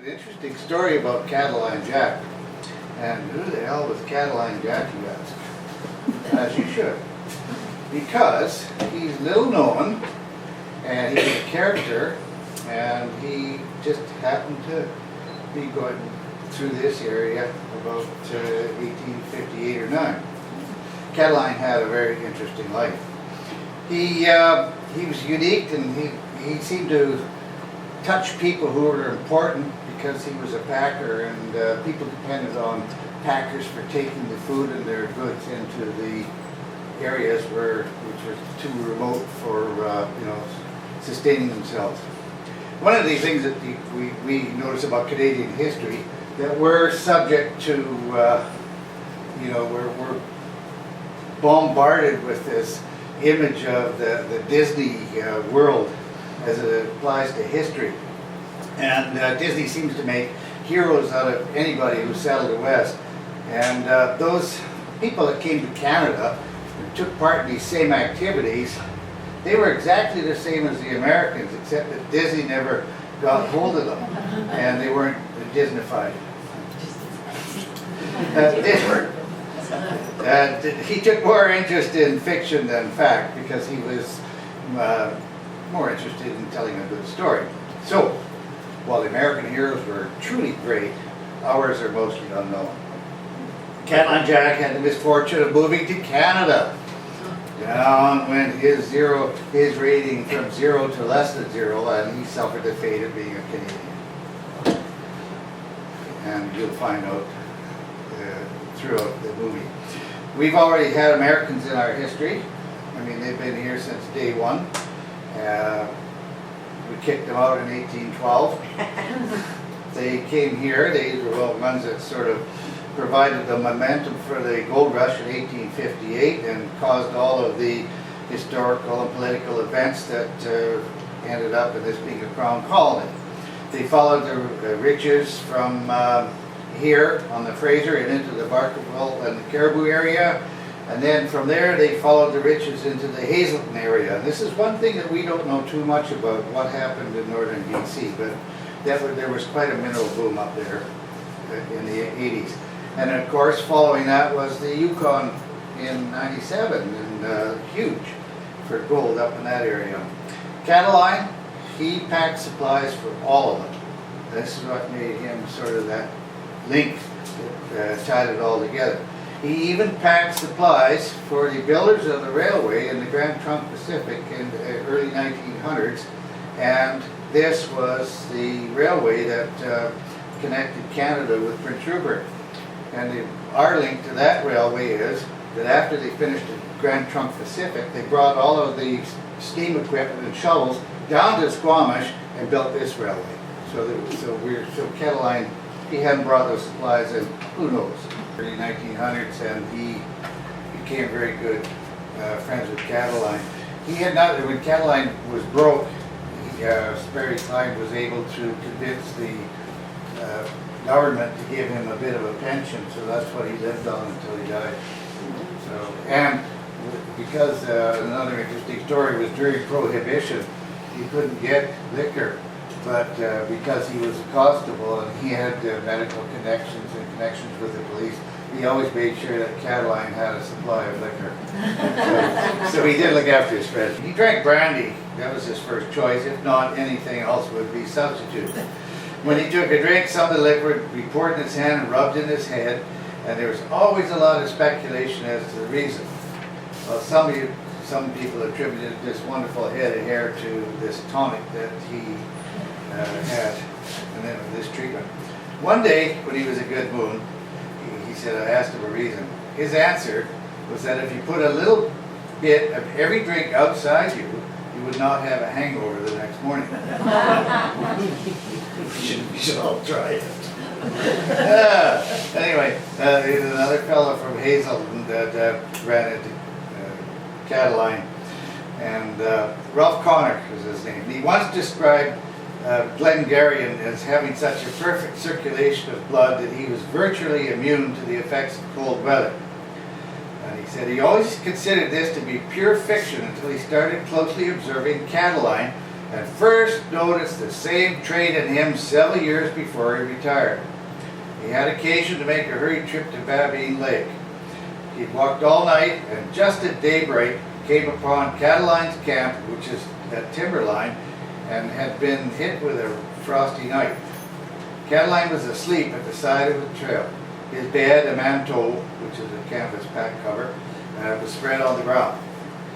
An interesting story about Cataline Jack. And who the hell was Cataline Jack, you ask? As you should. Because he's little known, and he's a character, and he just happened to be going through this area about 1858 or 9. Cataline had a very interesting life. He was unique, and he seemed to touch people who were important because he was a packer, and people depended on packers for taking the food and their goods into the areas which were too remote for sustaining themselves. One of the things that we notice about Canadian history, that we're subject to, we're bombarded with this image of the Disney world as it applies to history. And Disney seems to make heroes out of anybody who settled west. And those people that came to Canada and took part in these same activities, they were exactly the same as the Americans, except that Disney never got hold of them, and they weren't Disneyfied. He took more interest in fiction than fact because he was more interested in telling a good story. So, while the American heroes were truly great, ours are mostly unknown. Cataline Jack had the misfortune of moving to Canada. Down went his rating from 0 to less than 0, and he suffered the fate of being a Canadian. And you'll find out throughout the movie. We've already had Americans in our history. I mean, they've been here since day one. We kicked them out in 1812. They came here. They were the ones that sort of provided the momentum for the gold rush in 1858 and caused all of the historical and political events that ended up in this being a crown colony. They followed the riches from here on the Fraser and into the Barkerville and the Caribou area, and then from there they followed the riches into the Hazelton area. And this is one thing that we don't know too much about what happened in northern BC, but there was quite a mineral boom up there in the 80s. And of course, following that was the Yukon in 97, and huge for gold up in that area. Cataline, he packed supplies for all of them. This is what made him sort of that link that tied it all together. He even packed supplies for the builders of the railway in the Grand Trunk Pacific in the early 1900s, and this was the railway that connected Canada with Prince Rupert. And our link to that railway is that after they finished the Grand Trunk Pacific, they brought all of the steam equipment and shovels down to Squamish and built this railway. So Cataline, he hadn't brought those supplies in, who knows, early 1900s, and he became very good friends with Cataline. He had not, when Cataline was broke, Sperry Klein was able to convince the government to give him a bit of a pension, so that's what he lived on until he died. So, and because another interesting story was during Prohibition, he couldn't get liquor, but because he was a constable and he had medical connections and connections with the police, he always made sure that Cataline had a supply of liquor. So he did look after his friends. He drank brandy, that was his first choice. If not, anything else would be substituted. When he took a drink, some of the liquid would be poured in his hand and rubbed in his head, and there was always a lot of speculation as to the reason. Well, some people attributed this wonderful head of hair to this tonic that he had, and then this treatment. One day, when he was a good moon, he said, I asked him a reason. His answer was that if you put a little bit of every drink outside you, you would not have a hangover the next morning. We should all try it. Anyway, there's another fellow from Hazelton that ran into Cataline, and Ralph Connor was his name. He once described Glengarrian as having such a perfect circulation of blood that he was virtually immune to the effects of cold weather. And he said he always considered this to be pure fiction until he started closely observing Cataline and first noticed the same trait in him several years before he retired. He had occasion to make a hurried trip to Babine Lake. He'd walked all night, and just at daybreak came upon Cataline's camp, which is at timberline, and had been hit with a frosty night. Cataline was asleep at the side of the trail. His bed, a manteau, which is a canvas pack cover, was spread on the ground.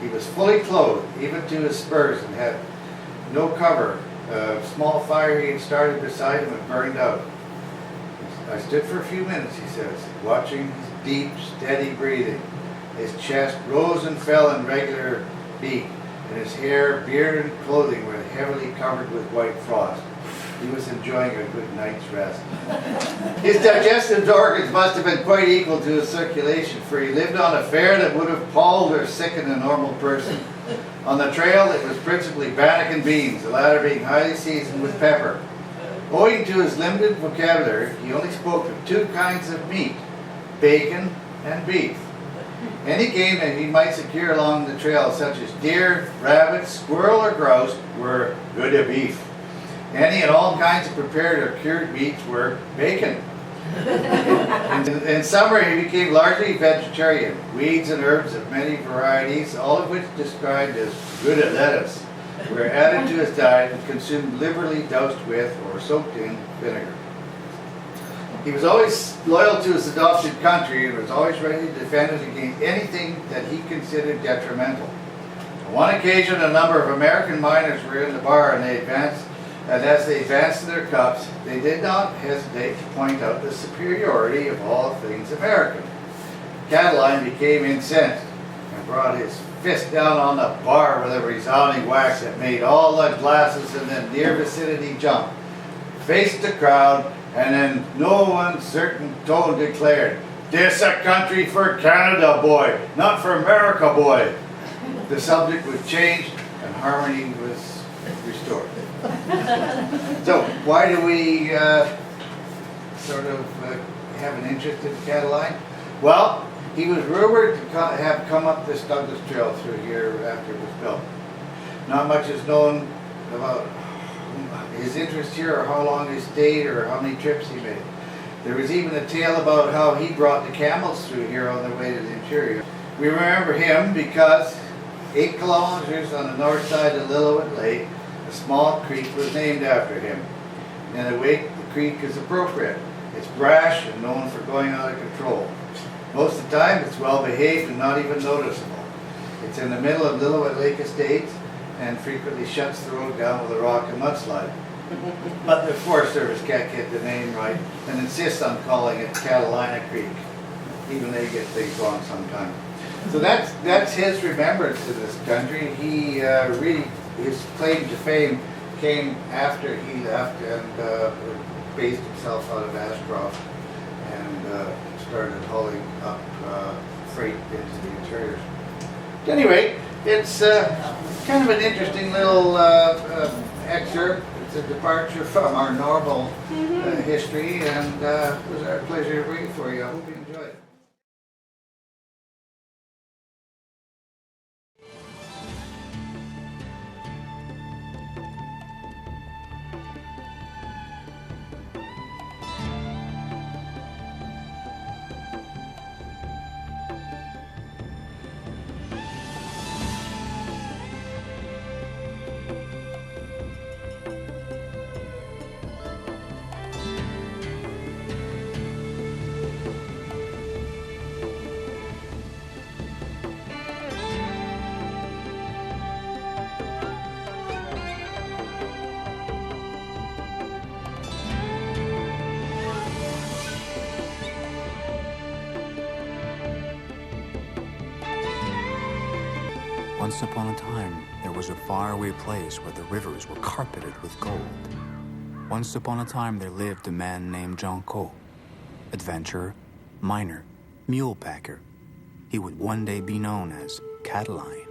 He was fully clothed, even to his spurs, and had no cover. A small fire he had started beside him had burned out. I stood for a few minutes, he says, watching his deep, steady breathing. His chest rose and fell in regular beat, and his hair, beard, and clothing were heavily covered with white frost. He was enjoying a good night's rest. His digestive organs must have been quite equal to his circulation, for he lived on a fare that would have palled or sickened a normal person. On the trail, it was principally bannock and beans, the latter being highly seasoned with pepper. Owing to his limited vocabulary, he only spoke of two kinds of meat, bacon and beef. Any game that he might secure along the trail, such as deer, rabbit, squirrel, or grouse, were good of beef. Any and all kinds of prepared or cured meats were bacon. In summer, he became largely vegetarian. Weeds and herbs of many varieties, all of which described as good at lettuce, were added to his diet and consumed liberally, doused with or soaked in vinegar. He was always loyal to his adopted country and was always ready to defend it against anything that he considered detrimental. On one occasion, a number of American miners were in the bar, and as they advanced to their cups, they did not hesitate to point out the superiority of all things American. Cataline became incensed and brought his fist down on the bar with a resounding whack that made all the glasses in the near vicinity jump. Faced the crowd, and in no uncertain tone declared, "This a country for Canada, boy, not for America, boy." The subject was changed, and harmony was restored. So, why do we have an interest in Cataline? Well, he was rumored to have come up this Douglas Trail through here after it was built. Not much is known about his interest here, or how long he stayed, or how many trips he made. There was even a tale about how he brought the camels through here on their way to the interior. We remember him because 8 kilometers on the north side of Lillooet Lake, a small creek was named after him. In a way, the creek is appropriate. It's brash and known for going out of control. Most of the time, it's well behaved and not even noticeable. It's in the middle of Lillooet Lake Estates and frequently shuts the road down with a rock and mudslide. But the Forest Service can't get the name right and insists on calling it Catalina Creek. Even they get things wrong sometimes. So that's his remembrance of this country. He his claim to fame came after he left and based himself out of Ashcroft and started hauling up freight into the interiors. Anyway, it's kind of an interesting little excerpt. It's a departure from our normal history, and it was our pleasure to read for you. I hope you enjoy it. Once upon a time, there was a faraway place where the rivers were carpeted with gold. Once upon a time, there lived a man named Jean Caux, adventurer, miner, mule packer. He would one day be known as Cataline.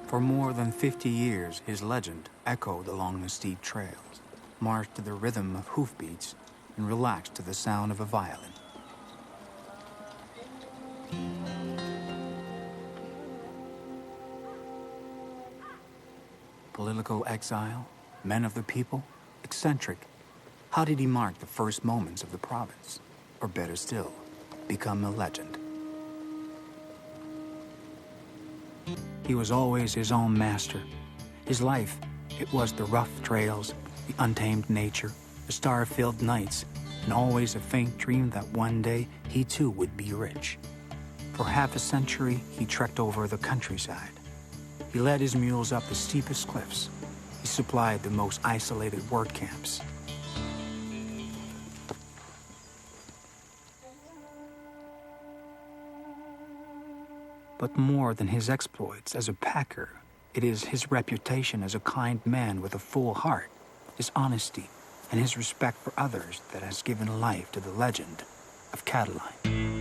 For more than 50 years, his legend echoed along the steep trails, marched to the rhythm of hoofbeats, and relaxed to the sound of a violin. Political exile? Men of the people? Eccentric? How did he mark the first moments of the province? Or better still, become a legend? He was always his own master. His life, it was the rough trails, the untamed nature, the star-filled nights, and always a faint dream that one day he too would be rich. For half a century, he trekked over the countryside. He led his mules up the steepest cliffs. He supplied the most isolated work camps. But more than his exploits as a packer, it is his reputation as a kind man with a full heart, his honesty, and his respect for others that has given life to the legend of Cataline.